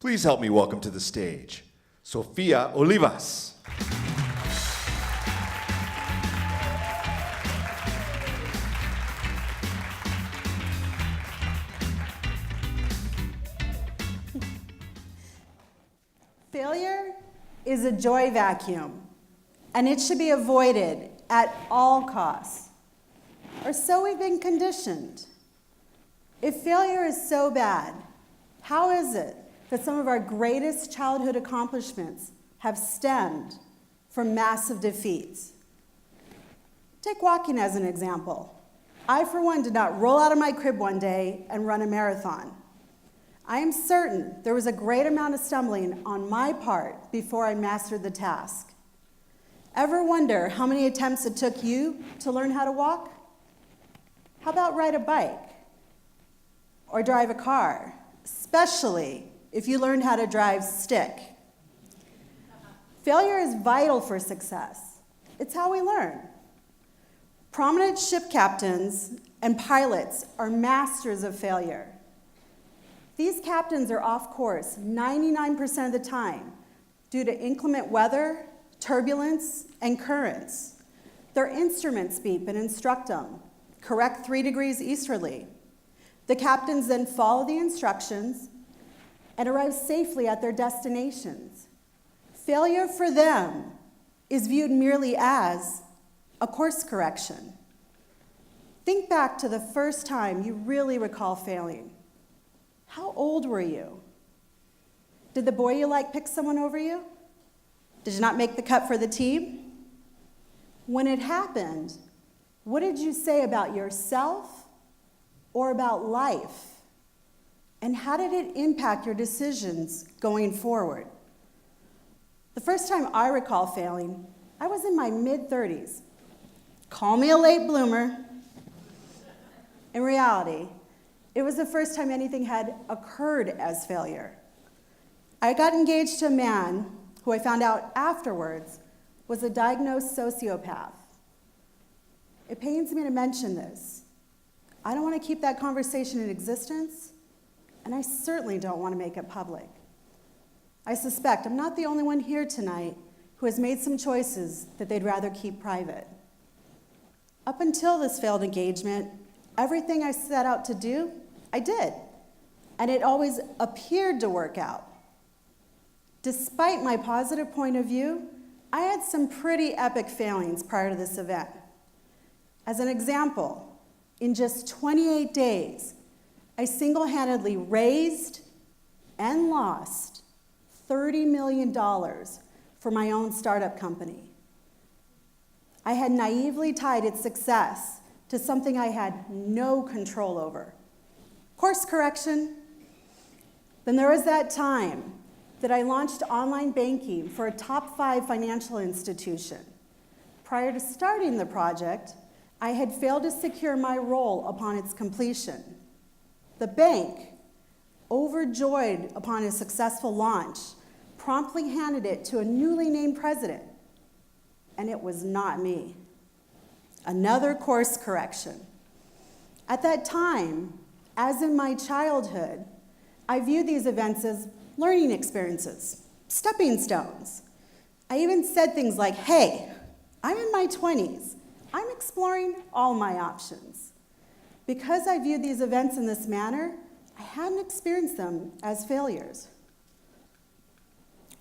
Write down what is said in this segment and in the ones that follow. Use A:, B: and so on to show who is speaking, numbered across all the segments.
A: Please help me welcome to the stage, Sophia Olivas.
B: Failure is a joy vacuum, and it should be avoided at all costs, or so we've been conditioned. If failure is so bad, how is it that some of our greatest childhood accomplishments have stemmed from massive defeats? Take walking as an example. I, for one, did not roll out of my crib one day and run a marathon. I am certain there was a great amount of stumbling on my part before I mastered the task. Ever wonder how many attempts it took you to learn how to walk? How about ride a bike or drive a car, especially if you learned how to drive stick? Failure is vital for success. It's how we learn. Prominent ship captains and pilots are masters of failure. These captains are off course 99% of the time due to inclement weather, turbulence, and currents. Their instruments beep and instruct them, correct 3 degrees easterly. The captains then follow the instructions and arrive safely at their destinations. Failure for them is viewed merely as a course correction. Think back to the first time you really recall failing. How old were you? Did the boy you like pick someone over you? Did you not make the cut for the team? When it happened, what did you say about yourself or about life? And how did it impact your decisions going forward? The first time I recall failing, I was in my mid-30s. Call me a late bloomer. In reality, it was the first time anything had occurred as failure. I got engaged to a man who I found out afterwards was a diagnosed sociopath. It pains me to mention this. I don't want to keep that conversation in existence, and I certainly don't want to make it public. I suspect I'm not the only one here tonight who has made some choices that they'd rather keep private. Up until this failed engagement, everything I set out to do, I did, and it always appeared to work out. Despite my positive point of view, I had some pretty epic failings prior to this event. As an example, in just 28 days, I single-handedly raised and lost $30 million for my own startup company. I had naively tied its success to something I had no control over. Course correction. Then there was that time that I launched online banking for a top 5 financial institution. Prior to starting the project, I had failed to secure my role upon its completion. The bank, overjoyed upon a successful launch, promptly handed it to a newly named president, and it was not me. Another course correction. At that time, as in my childhood, I viewed these events as learning experiences, stepping stones. I even said things like, hey, I'm in my 20s. I'm exploring all my options. Because I viewed these events in this manner, I hadn't experienced them as failures.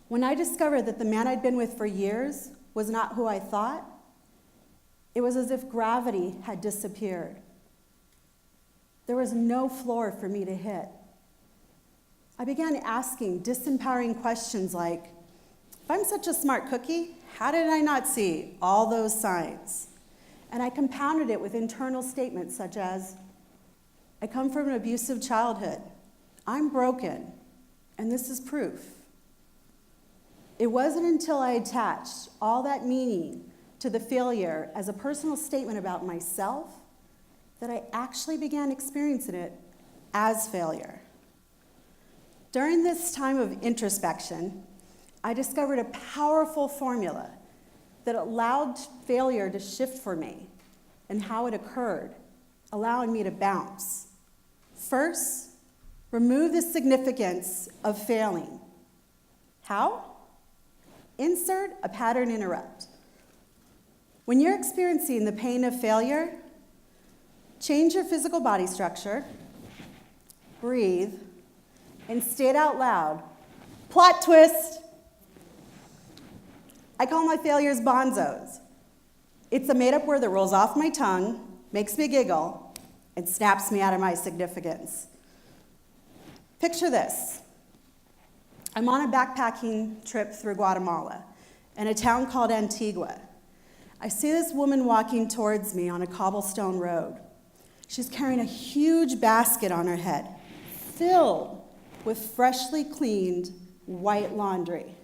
B: When I discovered that the man I'd been with for years was not who I thought, it was as if gravity had disappeared. There was no floor for me to hit. I began asking disempowering questions like, if I'm such a smart cookie, how did I not see all those signs? And I compounded it with internal statements such as, I come from an abusive childhood. I'm broken, and this is proof. It wasn't until I attached all that meaning to the failure as a personal statement about myself that I actually began experiencing it as failure. During this time of introspection, I discovered a powerful formula that allowed failure to shift for me and how it occurred, allowing me to bounce. First, Remove the significance of failing. How? Insert a pattern interrupt. When you're experiencing the pain of failure, change your physical body structure, breathe, and state out loud, plot twist. I call my failures bonzos. It's a made-up word that rolls off my tongue, makes me giggle, and snaps me out of my significance. Picture this. I'm on a backpacking trip through Guatemala in a town called Antigua. I see this woman walking towards me on a cobblestone road. She's carrying a huge basket on her head, filled with freshly cleaned white laundry.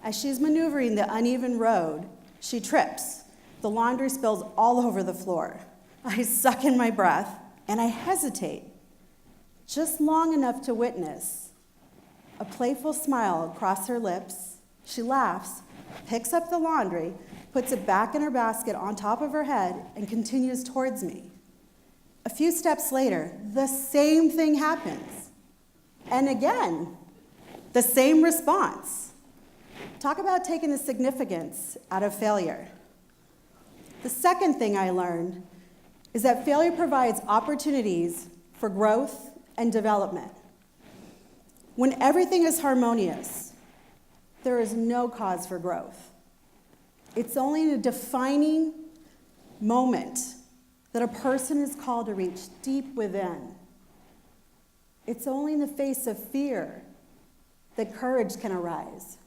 B: As she's maneuvering the uneven road, she trips. The laundry spills all over the floor. I suck in my breath, and I hesitate, just long enough to witness a playful smile across her lips. She laughs, picks up the laundry, puts it back in her basket on top of her head, and continues towards me. A few steps later, the same thing happens. And again, the same response. Talk about taking the significance out of failure. The second thing I learned is that failure provides opportunities for growth and development. When everything is harmonious, there is no cause for growth. It's only in a defining moment that a person is called to reach deep within. It's only in the face of fear that courage can arise.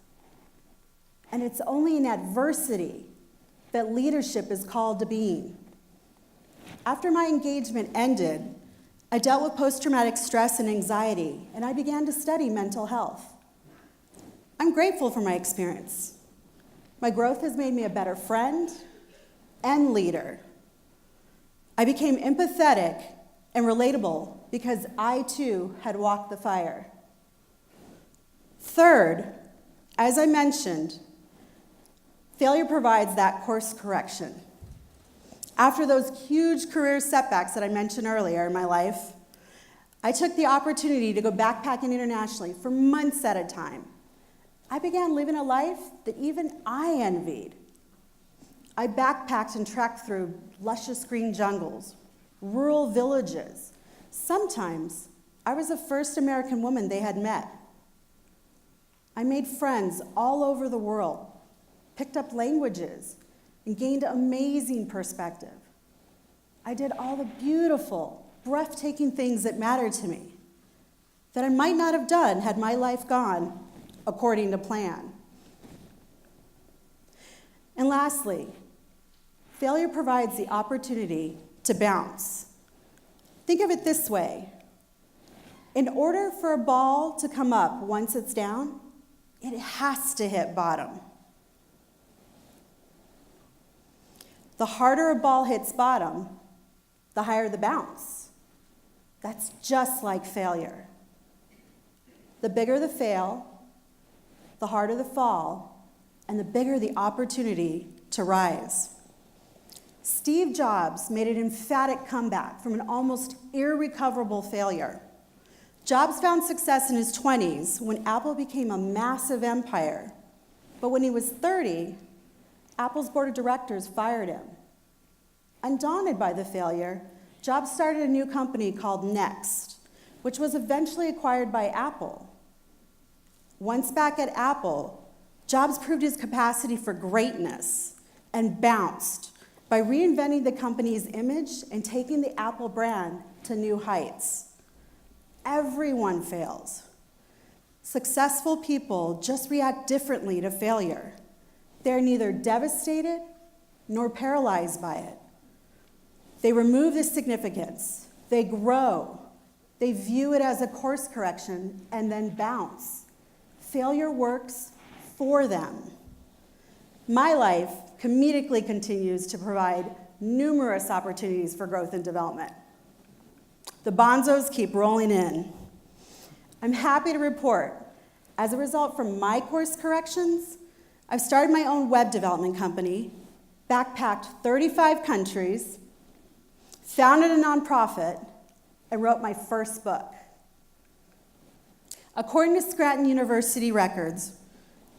B: And it's only in adversity that leadership is called to being. After my engagement ended, I dealt with post-traumatic stress and anxiety, and I began to study mental health. I'm grateful for my experience. My growth has made me a better friend and leader. I became empathetic and relatable because I too had walked the fire. Third, as I mentioned, failure provides that course correction. After those huge career setbacks that I mentioned earlier in my life, I took the opportunity to go backpacking internationally for months at a time. I began living a life that even I envied. I backpacked and trekked through luscious green jungles, rural villages. Sometimes I was the first American woman they had met. I made friends all over the world, picked up languages, and gained amazing perspective. I did all the beautiful, breathtaking things that mattered to me that I might not have done had my life gone according to plan. And lastly, failure provides the opportunity to bounce. Think of it this way. In order for a ball to come up once it's down, it has to hit bottom. The harder a ball hits bottom, the higher the bounce. That's just like failure. The bigger the fail, the harder the fall, and the bigger the opportunity to rise. Steve Jobs made an emphatic comeback from an almost irrecoverable failure. Jobs found success in his 20s when Apple became a massive empire. But when he was 30, Apple's board of directors fired him. Undaunted by the failure, Jobs started a new company called Next, which was eventually acquired by Apple. Once back at Apple, Jobs proved his capacity for greatness and bounced by reinventing the company's image and taking the Apple brand to new heights. Everyone fails. Successful people just react differently to failure. They're neither devastated nor paralyzed by it. They remove the significance. They grow. They view it as a course correction and then bounce. Failure works for them. My life comedically continues to provide numerous opportunities for growth and development. The bonzos keep rolling in. I'm happy to report, as a result from my course corrections, I've started my own web development company, backpacked 35 countries, founded a nonprofit, and wrote my first book. According to Scranton University records,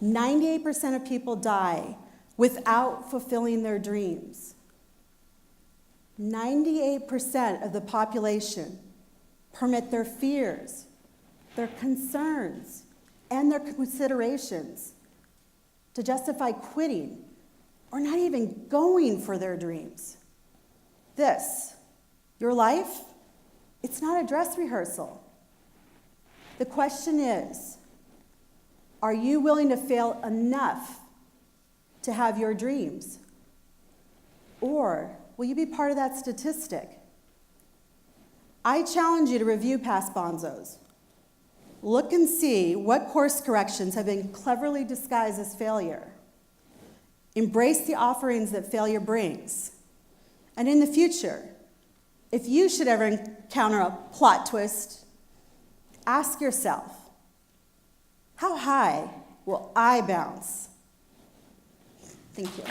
B: 98% of people die without fulfilling their dreams. 98% of the population permit their fears, their concerns, and their considerations to justify quitting or not even going for their dreams. This, your life, it's not a dress rehearsal. The question is, are you willing to fail enough to have your dreams? Or will you be part of that statistic? I challenge you to review past bonzos. Look and see what course corrections have been cleverly disguised as failure. Embrace the offerings that failure brings. And in the future, if you should ever encounter a plot twist, ask yourself, how high will I bounce? Thank you.